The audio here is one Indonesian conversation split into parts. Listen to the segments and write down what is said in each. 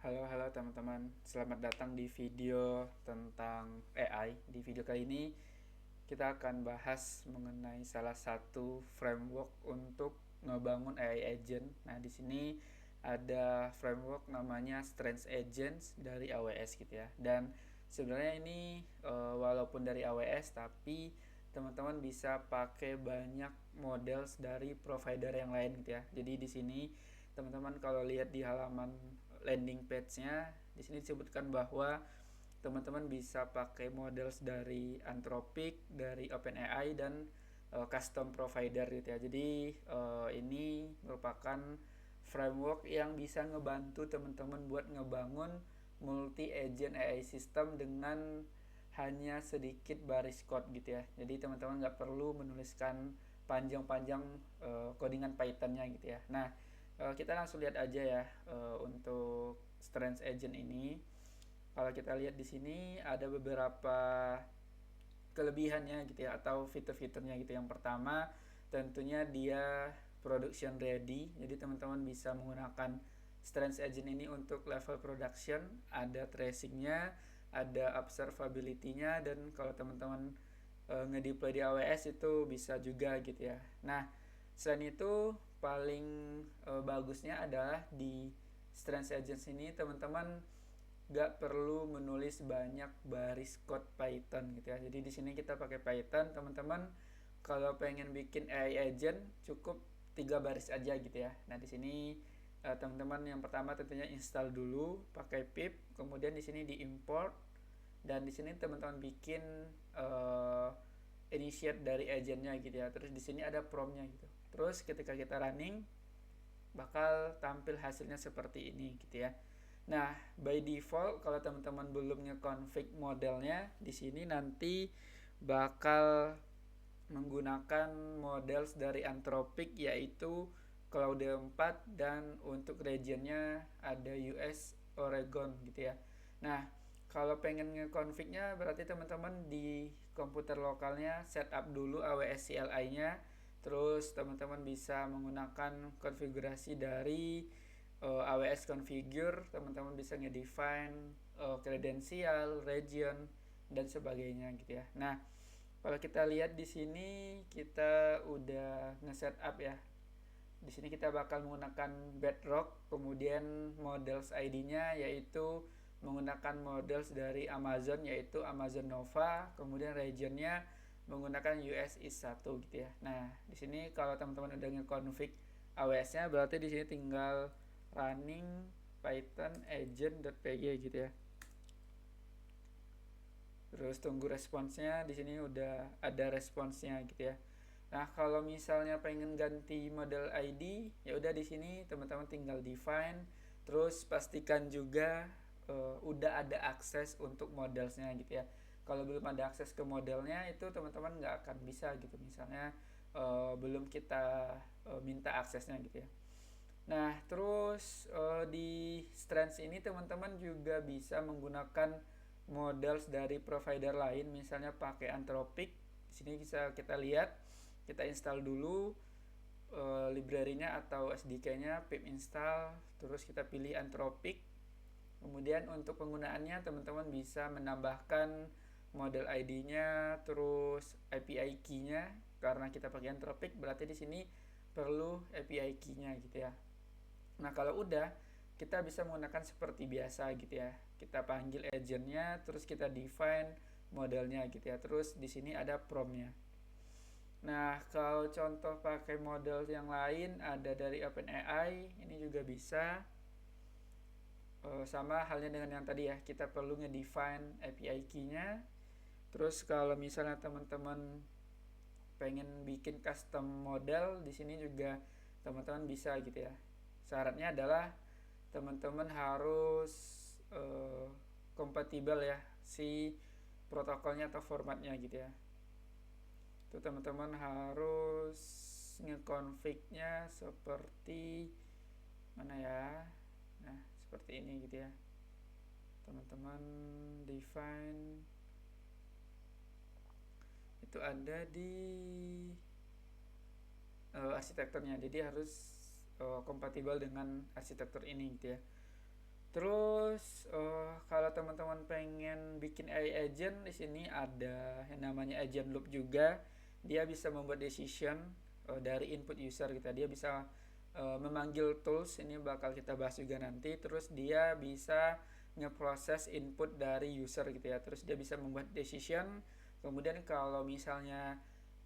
Halo teman-teman, selamat datang di video tentang AI. Di video kali ini kita akan bahas mengenai salah satu framework untuk ngebangun AI agent. Nah, di sini ada framework namanya Strange Agents dari AWS gitu ya. Dan sebenarnya ini walaupun dari AWS tapi teman-teman bisa pakai banyak models dari provider yang lain gitu ya. Jadi di sini teman-teman kalau lihat di halaman landing page-nya, di sini disebutkan bahwa teman-teman bisa pakai models dari Anthropic, dari OpenAI dan custom provider gitu ya. Jadi ini merupakan framework yang bisa ngebantu teman-teman buat ngebangun multi agent AI system dengan hanya sedikit baris code gitu ya. Jadi teman-teman nggak perlu menuliskan panjang-panjang codingan Python-nya gitu ya. Nah, kita langsung lihat aja ya untuk Strange Agent ini. Kalau kita lihat di sini ada beberapa kelebihannya gitu ya atau fitur-fiturnya gitu. Yang pertama tentunya dia production ready. Jadi teman-teman bisa menggunakan Strange Agent ini untuk level production, ada tracingnya, ada observability-nya, dan kalau teman-teman ngedeploy di AWS itu bisa juga gitu ya. Nah, selain itu paling bagusnya adalah di Strange Agents ini teman-teman gak perlu menulis banyak baris code Python gitu ya. Jadi di sini kita pakai Python, teman-teman kalau pengen bikin AI agent cukup 3 baris aja gitu ya. Nah, di sini teman-teman yang pertama tentunya install dulu pakai pip, kemudian di sini diimport, dan di sini teman-teman bikin initiate dari agentnya gitu ya. Terus di sini ada promnya gitu. Terus ketika kita running bakal tampil hasilnya seperti ini gitu ya. Nah, by default kalau teman-teman belum nge-config modelnya, di sini nanti bakal menggunakan models dari Anthropic yaitu Claude 4 dan untuk regionnya ada US Oregon gitu ya. Nah, kalau pengen nge-config-nya berarti teman-teman di komputer lokalnya setup dulu AWS CLI-nya, terus teman-teman bisa menggunakan konfigurasi dari AWS configure, teman-teman bisa ngedefine kredensial, region dan sebagainya gitu ya. Nah, kalau kita lihat di sini kita udah nge-setup ya. Di sini kita bakal menggunakan Bedrock, kemudian models ID-nya yaitu menggunakan models dari Amazon yaitu Amazon Nova, kemudian regionnya menggunakan US East 1 gitu ya. Nah, di sini kalau teman-teman udah nge-config AWS-nya berarti di sini tinggal running python agent.py gitu ya. Terus tunggu responsnya, di sini udah ada responsnya gitu ya. Nah, kalau misalnya pengen ganti model ID, ya udah di sini teman-teman tinggal define, terus pastikan juga udah ada akses untuk modelsnya gitu ya. Kalau belum ada akses ke modelnya itu teman-teman nggak akan bisa gitu. Misalnya belum kita minta aksesnya gitu ya. Nah, terus di Strands ini teman-teman juga bisa menggunakan models dari provider lain, misalnya pakai Anthropic. Di sini bisa kita lihat, kita install dulu library-nya atau SDK-nya, pip install, terus kita pilih Anthropic. Kemudian untuk penggunaannya teman-teman bisa menambahkan model ID-nya, terus API key-nya. Karena kita pakai Anthropic, berarti di sini perlu API key-nya gitu ya. Nah, kalau udah kita bisa menggunakan seperti biasa gitu ya. Kita panggil agentnya, terus kita define modelnya gitu ya. Terus di sini ada prompt-nya. Nah, kalau contoh pakai model yang lain ada dari OpenAI, ini juga bisa. Sama halnya dengan yang tadi ya, kita perlu nge-define API key-nya. Terus kalau misalnya teman-teman pengen bikin custom model, di sini juga teman-teman bisa gitu ya. Syaratnya adalah teman-teman harus kompatibel ya si protokolnya atau formatnya gitu ya. Itu teman-teman harus ngeconfig-nya seperti mana ya. Nah, seperti ini gitu ya. Teman-teman define itu ada di arsitekturnya. Jadi harus kompatibel dengan arsitektur ini gitu ya. Terus kalau teman-teman pengen bikin AI agent, di sini ada yang namanya agent loop juga. Dia bisa membuat decision dari input user gitu. Dia bisa memanggil tools, ini bakal kita bahas juga nanti. Terus dia bisa ngeproses input dari user gitu ya. Terus dia bisa membuat decision. Kemudian kalau misalnya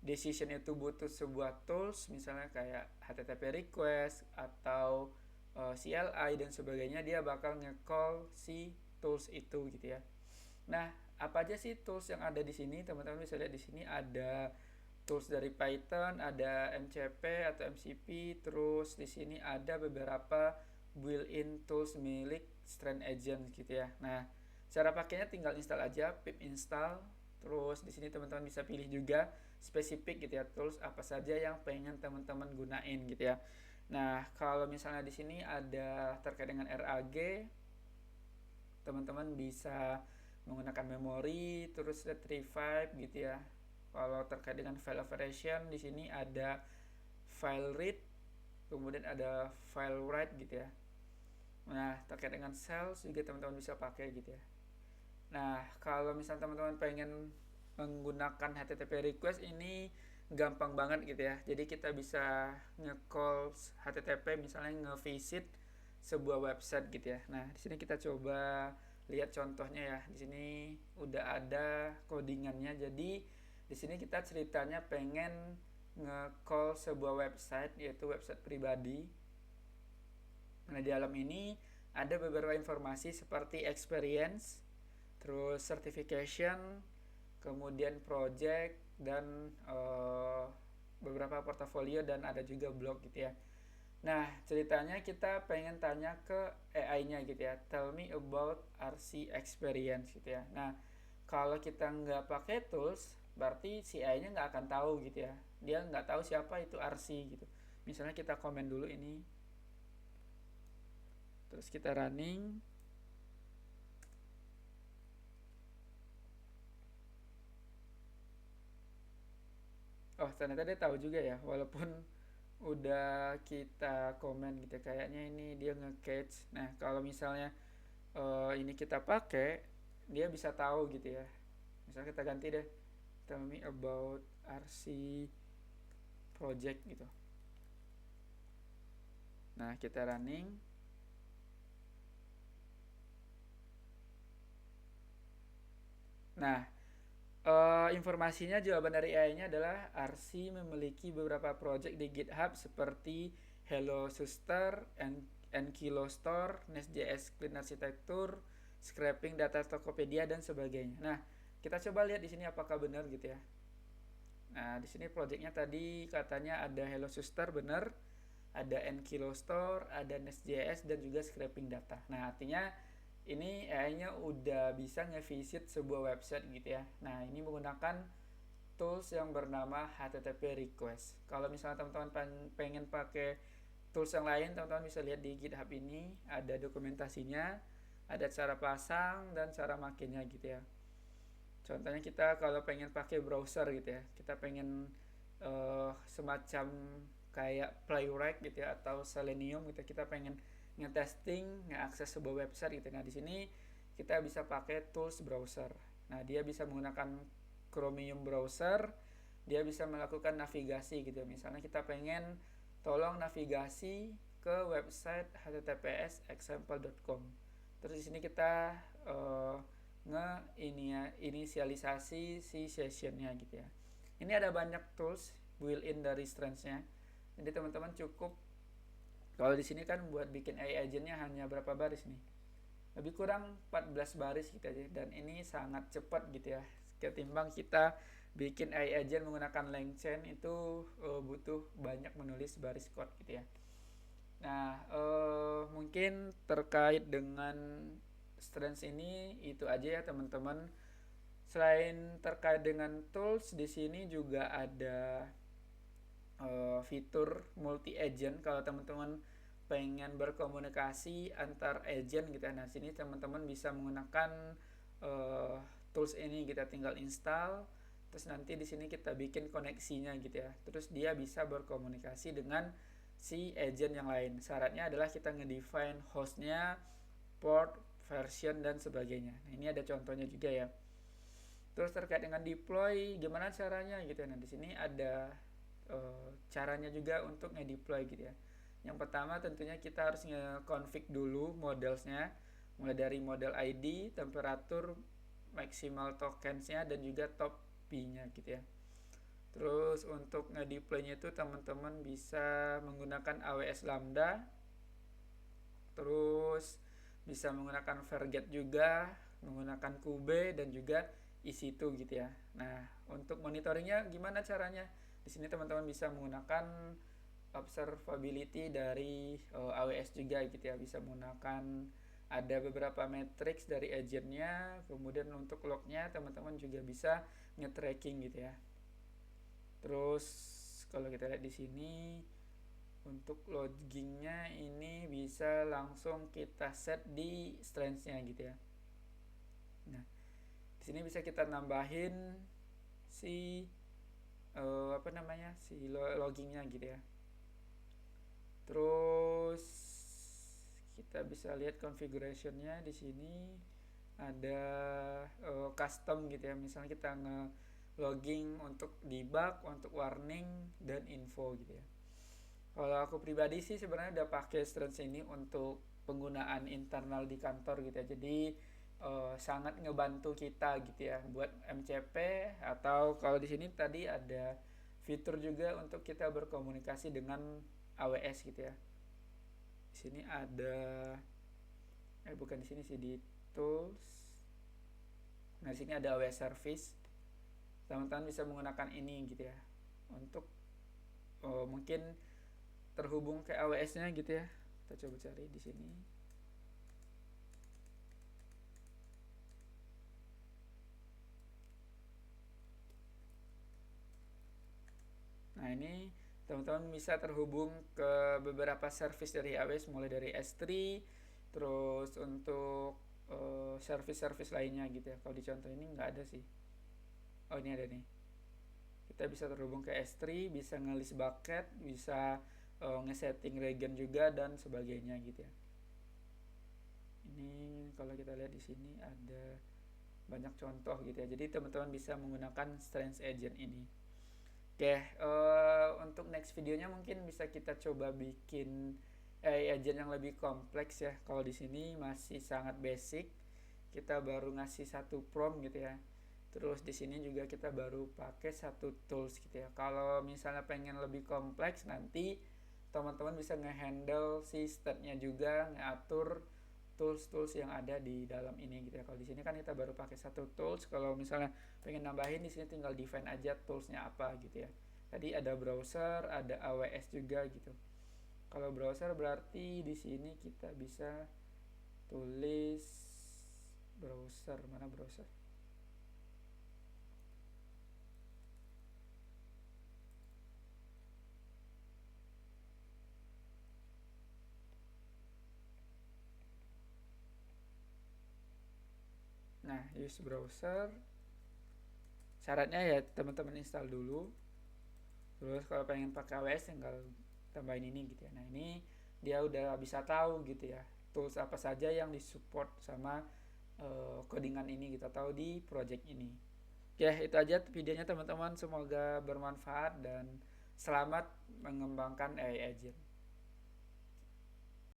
decision itu butuh sebuah tools, misalnya kayak HTTP request atau CLI dan sebagainya, dia bakal nge-call si tools itu gitu ya. Nah, apa aja sih tools yang ada di sini? Teman-teman bisa lihat di sini ada tools dari Python, ada MCP atau MCP, terus di sini ada beberapa built-in tools milik Strand Agent gitu ya. Nah, cara pakainya tinggal install aja pip install. Terus di sini teman-teman bisa pilih juga spesifik gitu ya, tools apa saja yang pengen teman-teman gunain gitu ya. Nah, kalau misalnya di sini ada terkait dengan RAG, teman-teman bisa menggunakan memori, terus retrieve gitu ya. Kalau terkait dengan file operation, di sini ada file read, kemudian ada file write gitu ya. Nah, terkait dengan cells juga teman-teman bisa pakai gitu ya. Nah, kalau misalnya teman-teman pengen menggunakan HTTP request, ini gampang banget gitu ya. Jadi kita bisa nge-call HTTP misalnya nge-visit sebuah website gitu ya. Nah, di sini kita coba lihat contohnya ya. Di sini udah ada codingannya. Jadi di sini kita ceritanya pengen nge-call sebuah website, yaitu website pribadi. Nah, di dalam ini ada beberapa informasi seperti experience, terus certification, kemudian project, dan beberapa portofolio, dan ada juga blog gitu ya. Nah, ceritanya kita pengen tanya ke AI-nya gitu ya. Tell me about RC experience gitu ya. Nah, kalau kita nggak pakai tools, berarti si AI-nya nggak akan tahu gitu ya. Dia nggak tahu siapa itu RC gitu. Misalnya kita komen dulu ini, terus kita running. Oh, ternyata dia tahu juga ya, walaupun udah kita komen gitu. Kayaknya ini dia nge-catch. Nah, kalau misalnya ini kita pakai, dia bisa tahu gitu ya. Misalnya kita ganti deh, tell me about RC project gitu. Nah, kita running. Nah, informasinya, jawaban dari AI-nya adalah RC memiliki beberapa project di GitHub seperti Hello Suster, Nkilo Store, Nest.js Clean Architecture, Scraping Data Tokopedia, dan sebagainya. Nah, kita coba lihat di sini apakah benar gitu ya. Nah, di sini projectnya tadi katanya ada Hello Suster, benar. Ada Nkilo Store, ada Nest.js, dan juga Scraping Data. Nah, artinya ini AI-nya udah bisa ngevisit sebuah website gitu ya. Nah, ini menggunakan tools yang bernama HTTP request. Kalau misalnya teman-teman pengen pakai tools yang lain, teman-teman bisa lihat di GitHub ini, ada dokumentasinya, ada cara pasang dan cara makinnya gitu ya. Contohnya kita kalau pengen pakai browser gitu ya, kita pengen semacam kayak Playwright gitu ya, atau Selenium gitu, kita pengen ngetesting, ngeakses sebuah website gitu. Nah, di sini kita bisa pakai tools browser. Nah, dia bisa menggunakan Chromium browser, dia bisa melakukan navigasi gitu. Misalnya kita pengen tolong navigasi ke website https example.com. Terus di sini kita inisialisasi si sessionnya gitu ya. Ini ada banyak tools built-in dari Strands-nya. Jadi teman-teman cukup, kalau di sini kan buat bikin AI agent-nya hanya berapa baris nih? Lebih kurang 14 baris gitu aja, dan ini sangat cepat gitu ya. Ketimbang kita bikin AI agent menggunakan LangChain itu butuh banyak menulis baris code gitu ya. Nah, mungkin terkait dengan Strands ini itu aja ya teman-teman. Selain terkait dengan tools, di sini juga ada fitur multi agent kalau teman-teman pengen berkomunikasi antar agent gitu. Nah, sini teman-teman bisa menggunakan tools ini, kita tinggal install, terus nanti di sini kita bikin koneksinya gitu ya. Terus dia bisa berkomunikasi dengan si agent yang lain. Syaratnya adalah kita ngedefine hostnya, port, version, dan sebagainya. Nah, ini ada contohnya juga ya. Terus terkait dengan deploy, gimana caranya gitu ya. Nah, di sini ada caranya juga untuk nge-deploy gitu ya. Yang pertama tentunya kita harus nge-config dulu modelsnya, mulai dari model ID, temperatur, maksimal tokensnya, dan juga top P-nya gitu ya. Terus untuk nge-deploy-nya itu teman-teman bisa menggunakan AWS Lambda, terus bisa menggunakan Fargate juga, menggunakan Kube, dan juga EC2 gitu ya. Nah, untuk monitoringnya gimana caranya? Di sini teman-teman bisa menggunakan observability dari AWS juga gitu ya. Bisa menggunakan ada beberapa matrix dari agentnya, kemudian untuk lognya teman-teman juga bisa nge-tracking gitu ya. Terus kalau kita lihat di sini untuk loggingnya ini bisa langsung kita set di strengths-nya gitu ya. Nah, di sini bisa kita nambahin si si loggingnya gitu ya. Terus kita bisa lihat configuration-nya di sini ada custom gitu ya. Misalnya kita logging untuk debug, untuk warning, dan info gitu ya. Kalau aku pribadi sih sebenarnya udah pakai strengths ini untuk penggunaan internal di kantor gitu ya. Jadi sangat ngebantu kita gitu ya buat MCP, atau kalau di sini tadi ada fitur juga untuk kita berkomunikasi dengan AWS gitu ya. Di sini ada bukan di sini sih, di tools. Nah, di sini ada AWS service. Teman-teman bisa menggunakan ini gitu ya untuk mungkin terhubung ke AWS-nya gitu ya. Kita coba cari di sini. Nah, ini teman-teman bisa terhubung ke beberapa service dari AWS, mulai dari S3, terus untuk service-service lainnya gitu ya. Kalau di contoh ini nggak ada sih. Oh, ini ada nih. Kita bisa terhubung ke S3, bisa nge-list bucket, bisa nge-setting regen juga, dan sebagainya gitu ya. Ini kalau kita lihat di sini ada banyak contoh gitu ya. Jadi teman-teman bisa menggunakan Strange Agent ini. Oke, untuk next videonya mungkin bisa kita coba bikin agent yang lebih kompleks ya. Kalau di sini masih sangat basic, kita baru ngasih satu prompt gitu ya. Terus di sini juga kita baru pakai satu tools gitu ya. Kalau misalnya pengen lebih kompleks, nanti teman-teman bisa ngehandle si statnya juga, ngatur tools-tools yang ada di dalam ini gitu ya. Kalau di sini kan kita baru pakai satu tools. Kalau misalnya pengen nambahin, di sini tinggal define aja toolsnya apa gitu ya. Tadi ada browser, ada AWS juga gitu. Kalau browser berarti di sini kita bisa tulis browser, mana browser? Nah, use browser. Syaratnya ya teman-teman install dulu. Terus kalau pengen pakai AWS tinggal tambahin ini gitu ya. Nah, ini dia udah bisa tahu gitu ya tools apa saja yang disupport sama codingan ini kita tahu di project ini. Oke, itu aja videonya teman-teman, semoga bermanfaat dan selamat mengembangkan AI agent.